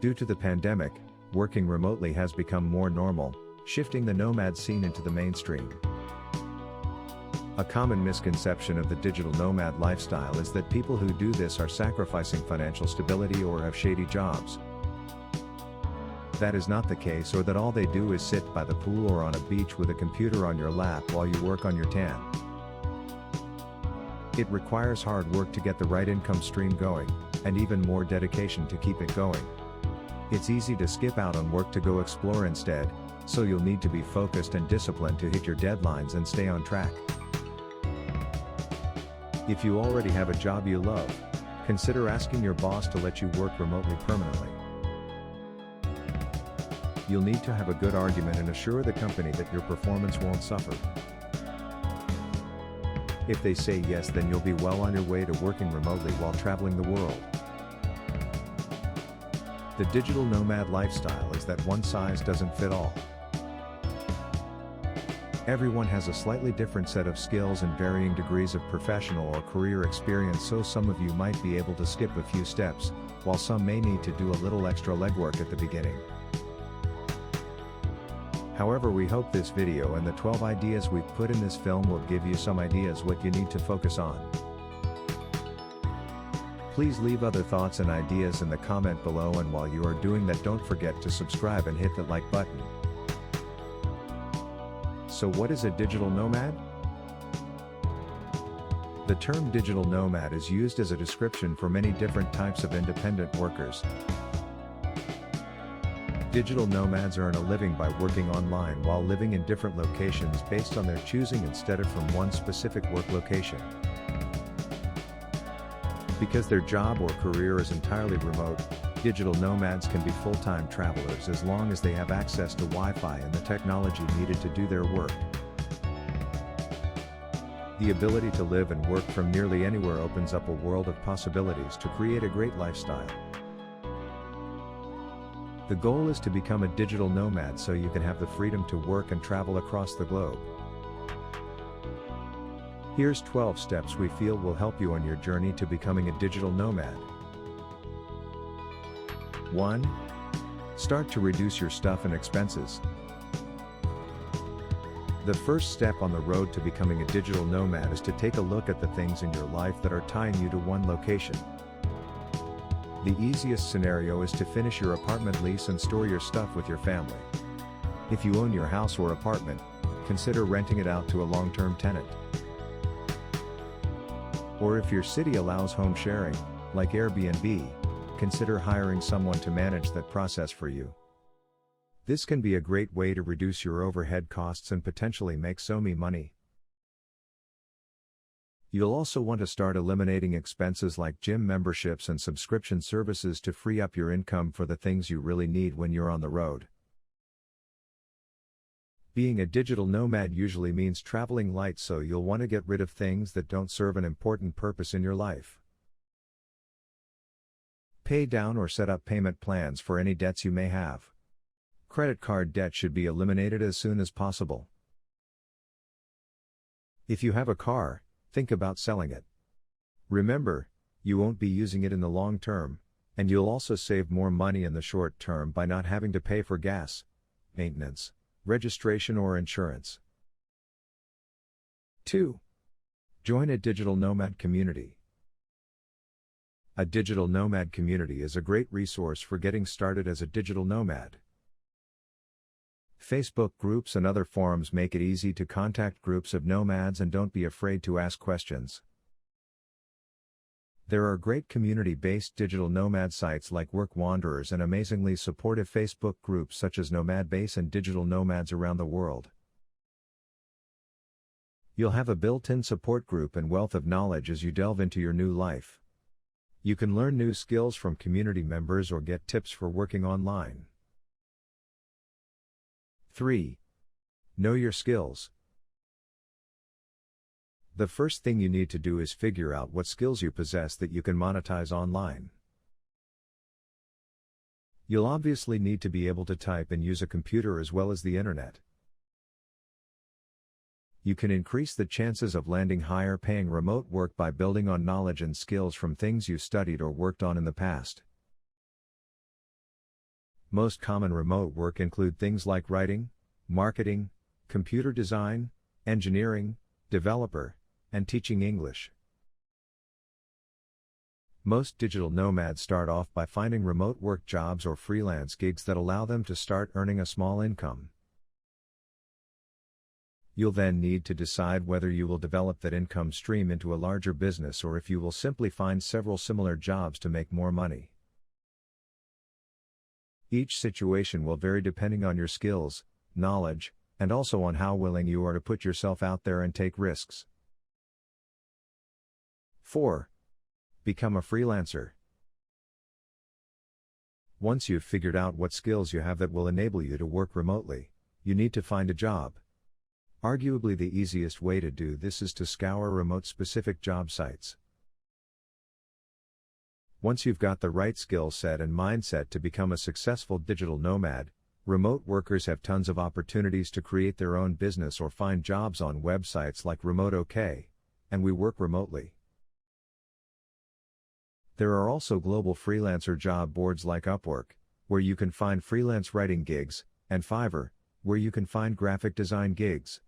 Due to the pandemic, working remotely has become more normal, shifting the nomad scene into the mainstream. A common misconception of the digital nomad lifestyle is that people who do this are sacrificing financial stability or have shady jobs. That is not the case, or that all they do is sit by the pool or on a beach with a computer on your lap while you work on your tan. It requires hard work to get the right income stream going, and even more dedication to keep it going. It's easy to skip out on work to go explore instead, so you'll need to be focused and disciplined to hit your deadlines and stay on track. If you already have a job you love, consider asking your boss to let you work remotely permanently. You'll need to have a good argument and assure the company that your performance won't suffer. If they say yes, then you'll be well on your way to working remotely while traveling the world. The digital nomad lifestyle is that one size doesn't fit all. Everyone has a slightly different set of skills and varying degrees of professional or career experience, so some of you might be able to skip a few steps, while some may need to do a little extra legwork at the beginning. However, we hope this video and the 12 ideas we've put in this film will give you some ideas what you need to focus on. Please leave other thoughts and ideas in the comment below, and while you are doing that, don't forget to subscribe and hit that like button. So what is a digital nomad? The term digital nomad is used as a description for many different types of independent workers. Digital nomads earn a living by working online while living in different locations based on their choosing instead of from one specific work location. Because their job or career is entirely remote, digital nomads can be full-time travelers as long as they have access to Wi-Fi and the technology needed to do their work. The ability to live and work from nearly anywhere opens up a world of possibilities to create a great lifestyle. The goal is to become a digital nomad so you can have the freedom to work and travel across the globe. Here's 12 steps we feel will help you on your journey to becoming a digital nomad. 1. Start to reduce your stuff and expenses. The first step on the road to becoming a digital nomad is to take a look at the things in your life that are tying you to one location. The easiest scenario is to finish your apartment lease and store your stuff with your family. If you own your house or apartment, consider renting it out to a long-term tenant. Or if your city allows home sharing, like Airbnb, consider hiring someone to manage that process for you. This can be a great way to reduce your overhead costs and potentially make some money. You'll also want to start eliminating expenses like gym memberships and subscription services to free up your income for the things you really need when you're on the road. Being a digital nomad usually means traveling light, so you'll want to get rid of things that don't serve an important purpose in your life. Pay down or set up payment plans for any debts you may have. Credit card debt should be eliminated as soon as possible. If you have a car, think about selling it. Remember, you won't be using it in the long term, and you'll also save more money in the short term by not having to pay for gas, maintenance, registration or insurance. 2. Join a digital nomad community. A digital nomad community is a great resource for getting started as a digital nomad. Facebook groups and other forums make it easy to contact groups of nomads, and don't be afraid to ask questions. There are great community-based digital nomad sites like Work Wanderers and amazingly supportive Facebook groups such as Nomad Base and Digital Nomads around the world. You'll have a built-in support group and wealth of knowledge as you delve into your new life. You can learn new skills from community members or get tips for working online. 3. Know your skills. The first thing you need to do is figure out what skills you possess that you can monetize online. You'll obviously need to be able to type and use a computer as well as the internet. You can increase the chances of landing higher paying remote work by building on knowledge and skills from things you studied or worked on in the past. Most common remote work include things like writing, marketing, computer design, engineering, developer, and teaching English. Most digital nomads start off by finding remote work jobs or freelance gigs that allow them to start earning a small income. You'll then need to decide whether you will develop that income stream into a larger business or if you will simply find several similar jobs to make more money. Each situation will vary depending on your skills, knowledge, and also on how willing you are to put yourself out there and take risks. 4. Become a freelancer. Once you've figured out what skills you have that will enable you to work remotely, you need to find a job. Arguably the easiest way to do this is to scour remote-specific job sites. Once you've got the right skill set and mindset to become a successful digital nomad, remote workers have tons of opportunities to create their own business or find jobs on websites like Remote OK, and We Work Remotely. There are also global freelancer job boards like Upwork, where you can find freelance writing gigs, and Fiverr, where you can find graphic design gigs.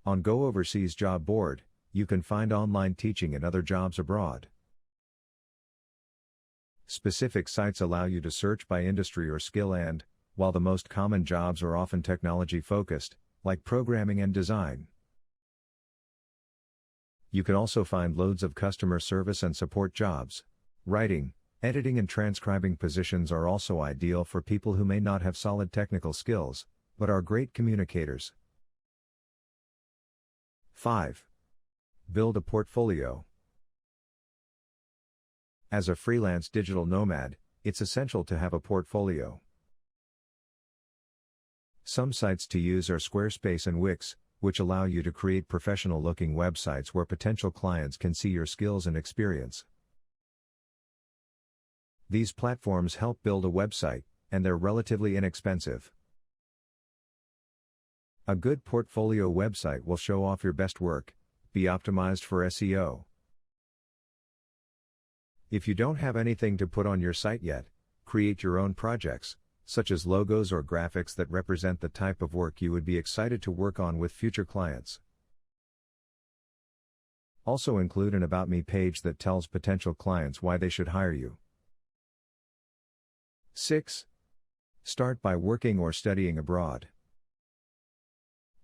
On Go Overseas Job Board, you can find online teaching and other jobs abroad. Specific sites allow you to search by industry or skill and, while the most common jobs are often technology-focused, like programming and design. You can also find loads of customer service and support jobs. Writing, editing and transcribing positions are also ideal for people who may not have solid technical skills, but are great communicators. 5. Build a portfolio. As a freelance digital nomad, it's essential to have a portfolio. Some sites to use are Squarespace and Wix, which allow you to create professional-looking websites where potential clients can see your skills and experience. These platforms help build a website, and they're relatively inexpensive. A good portfolio website will show off your best work, be optimized for SEO. If you don't have anything to put on your site yet, create your own projects, such as logos or graphics that represent the type of work you would be excited to work on with future clients. Also include an About Me page that tells potential clients why they should hire you. 6. Start by working or studying abroad.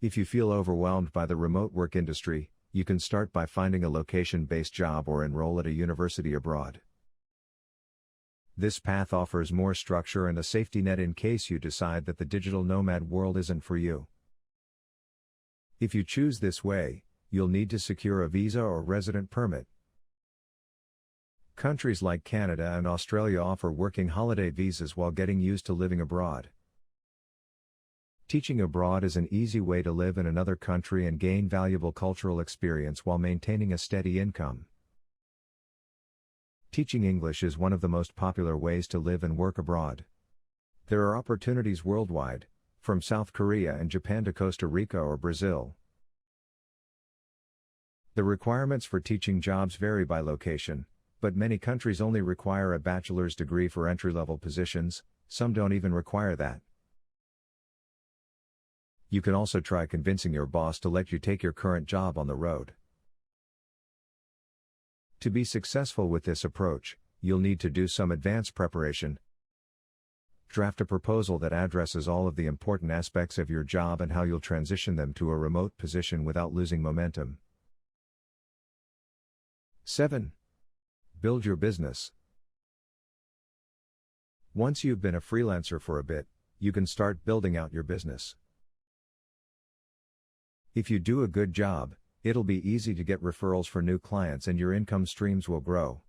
If you feel overwhelmed by the remote work industry, you can start by finding a location-based job or enroll at a university abroad. This path offers more structure and a safety net in case you decide that the digital nomad world isn't for you. If you choose this way, you'll need to secure a visa or resident permit. Countries like Canada and Australia offer working holiday visas while getting used to living abroad. Teaching abroad is an easy way to live in another country and gain valuable cultural experience while maintaining a steady income. Teaching English is one of the most popular ways to live and work abroad. There are opportunities worldwide, from South Korea and Japan to Costa Rica or Brazil. The requirements for teaching jobs vary by location, but many countries only require a bachelor's degree for entry-level positions, some don't even require that. You can also try convincing your boss to let you take your current job on the road. To be successful with this approach, you'll need to do some advanced preparation. Draft a proposal that addresses all of the important aspects of your job and how you'll transition them to a remote position without losing momentum. 7. Build your business. Once you've been a freelancer for a bit, you can start building out your business. If you do a good job, it'll be easy to get referrals for new clients and your income streams will grow.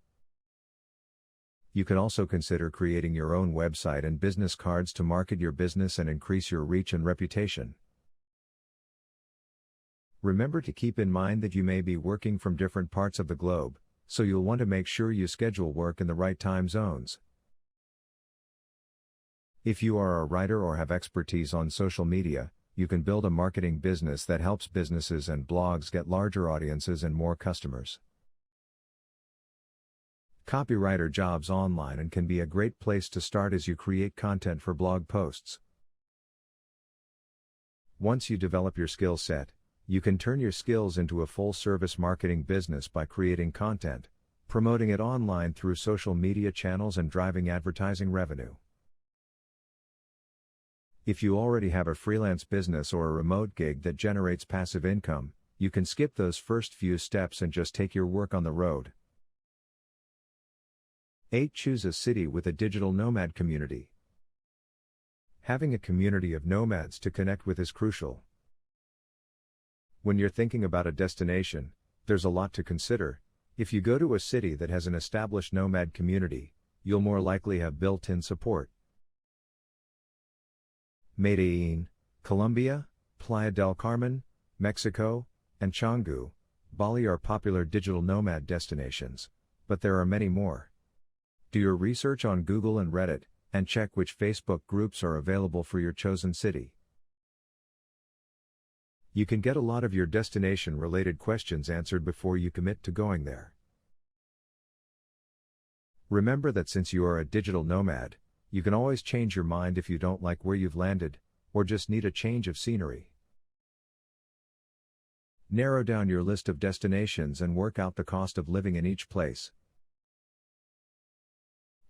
You can also consider creating your own website and business cards to market your business and increase your reach and reputation. Remember to keep in mind that you may be working from different parts of the globe, so you'll want to make sure you schedule work in the right time zones. If you are a writer or have expertise on social media, you can build a marketing business that helps businesses and blogs get larger audiences and more customers. Copywriter jobs online and can be a great place to start as you create content for blog posts. Once you develop your skill set, you can turn your skills into a full-service marketing business by creating content, promoting it online through social media channels and driving advertising revenue. If you already have a freelance business or a remote gig that generates passive income, you can skip those first few steps and just take your work on the road. 8. Choose a city with a digital nomad community. Having a community of nomads to connect with is crucial. When you're thinking about a destination, there's a lot to consider. If you go to a city that has an established nomad community, you'll more likely have built-in support. Medellin, Colombia, Playa del Carmen, Mexico, and Canggu, Bali are popular digital nomad destinations, but there are many more. Do your research on Google and Reddit, and check which Facebook groups are available for your chosen city. You can get a lot of your destination-related questions answered before you commit to going there. Remember that since you are a digital nomad, you can always change your mind if you don't like where you've landed, or just need a change of scenery. Narrow down your list of destinations and work out the cost of living in each place.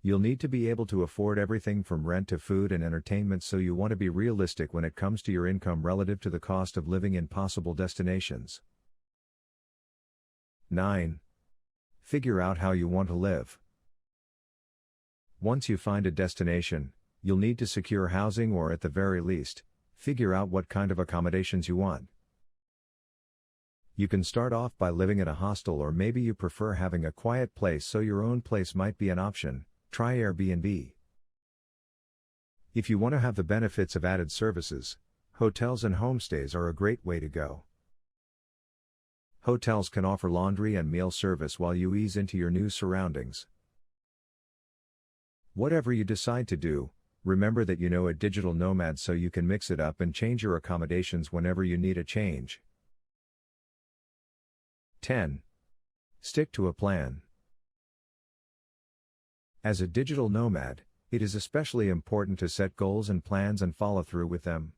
You'll need to be able to afford everything from rent to food and entertainment, so you want to be realistic when it comes to your income relative to the cost of living in possible destinations. 9. Figure out how you want to live. Once you find a destination, you'll need to secure housing, or at the very least, figure out what kind of accommodations you want. You can start off by living in a hostel, or maybe you prefer having a quiet place, so your own place might be an option. Try Airbnb. If you want to have the benefits of added services, hotels and homestays are a great way to go. Hotels can offer laundry and meal service while you ease into your new surroundings. Whatever you decide to do, remember that you know a digital nomad, so you can mix it up and change your accommodations whenever you need a change. 10. Stick to a plan. As a digital nomad, it is especially important to set goals and plans and follow through with them.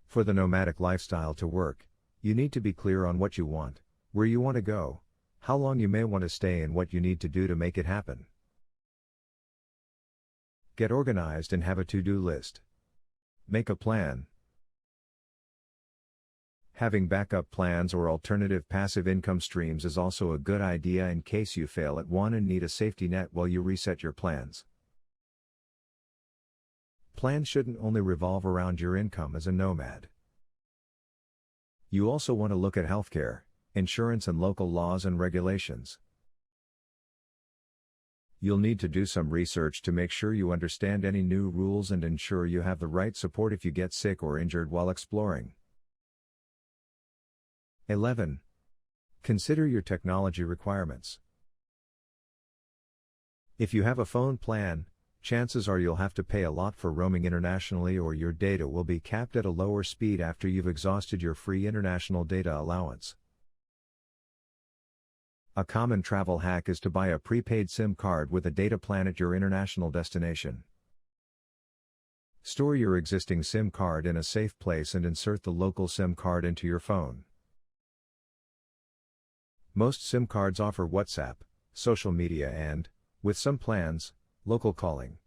For the nomadic lifestyle to work, you need to be clear on what you want, where you want to go, how long you may want to stay, and what you need to do to make it happen. Get organized and have a to-do list. Make a plan. Having backup plans or alternative passive income streams is also a good idea in case you fail at one and need a safety net while you reset your plans. Plans shouldn't only revolve around your income as a nomad. You also want to look at healthcare, insurance, and local laws and regulations. You'll need to do some research to make sure you understand any new rules and ensure you have the right support if you get sick or injured while exploring. 11. Consider your technology requirements. If you have a phone plan, chances are you'll have to pay a lot for roaming internationally, or your data will be capped at a lower speed after you've exhausted your free international data allowance. A common travel hack is to buy a prepaid SIM card with a data plan at your international destination. Store your existing SIM card in a safe place and insert the local SIM card into your phone. Most SIM cards offer WhatsApp, social media, and, with some plans, local calling.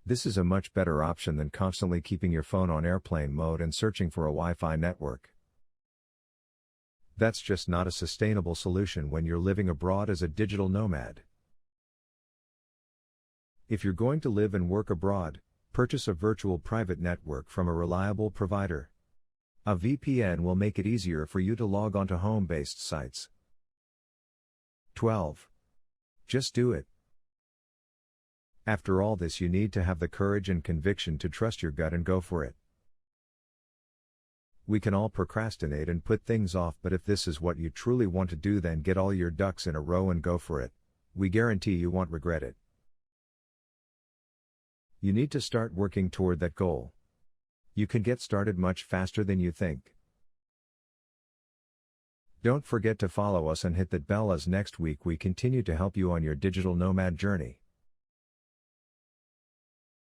This is a much better option than constantly keeping your phone on airplane mode and searching for a Wi-Fi network. That's just not a sustainable solution when you're living abroad as a digital nomad. If you're going to live and work abroad, purchase a virtual private network from a reliable provider. A VPN will make it easier for you to log onto home-based sites. 12. Just do it. After all this, you need to have the courage and conviction to trust your gut and go for it. We can all procrastinate and put things off, but if this is what you truly want to do, then get all your ducks in a row and go for it. We guarantee you won't regret it. You need to start working toward that goal. You can get started much faster than you think. Don't forget to follow us and hit that bell, as next week we continue to help you on your digital nomad journey.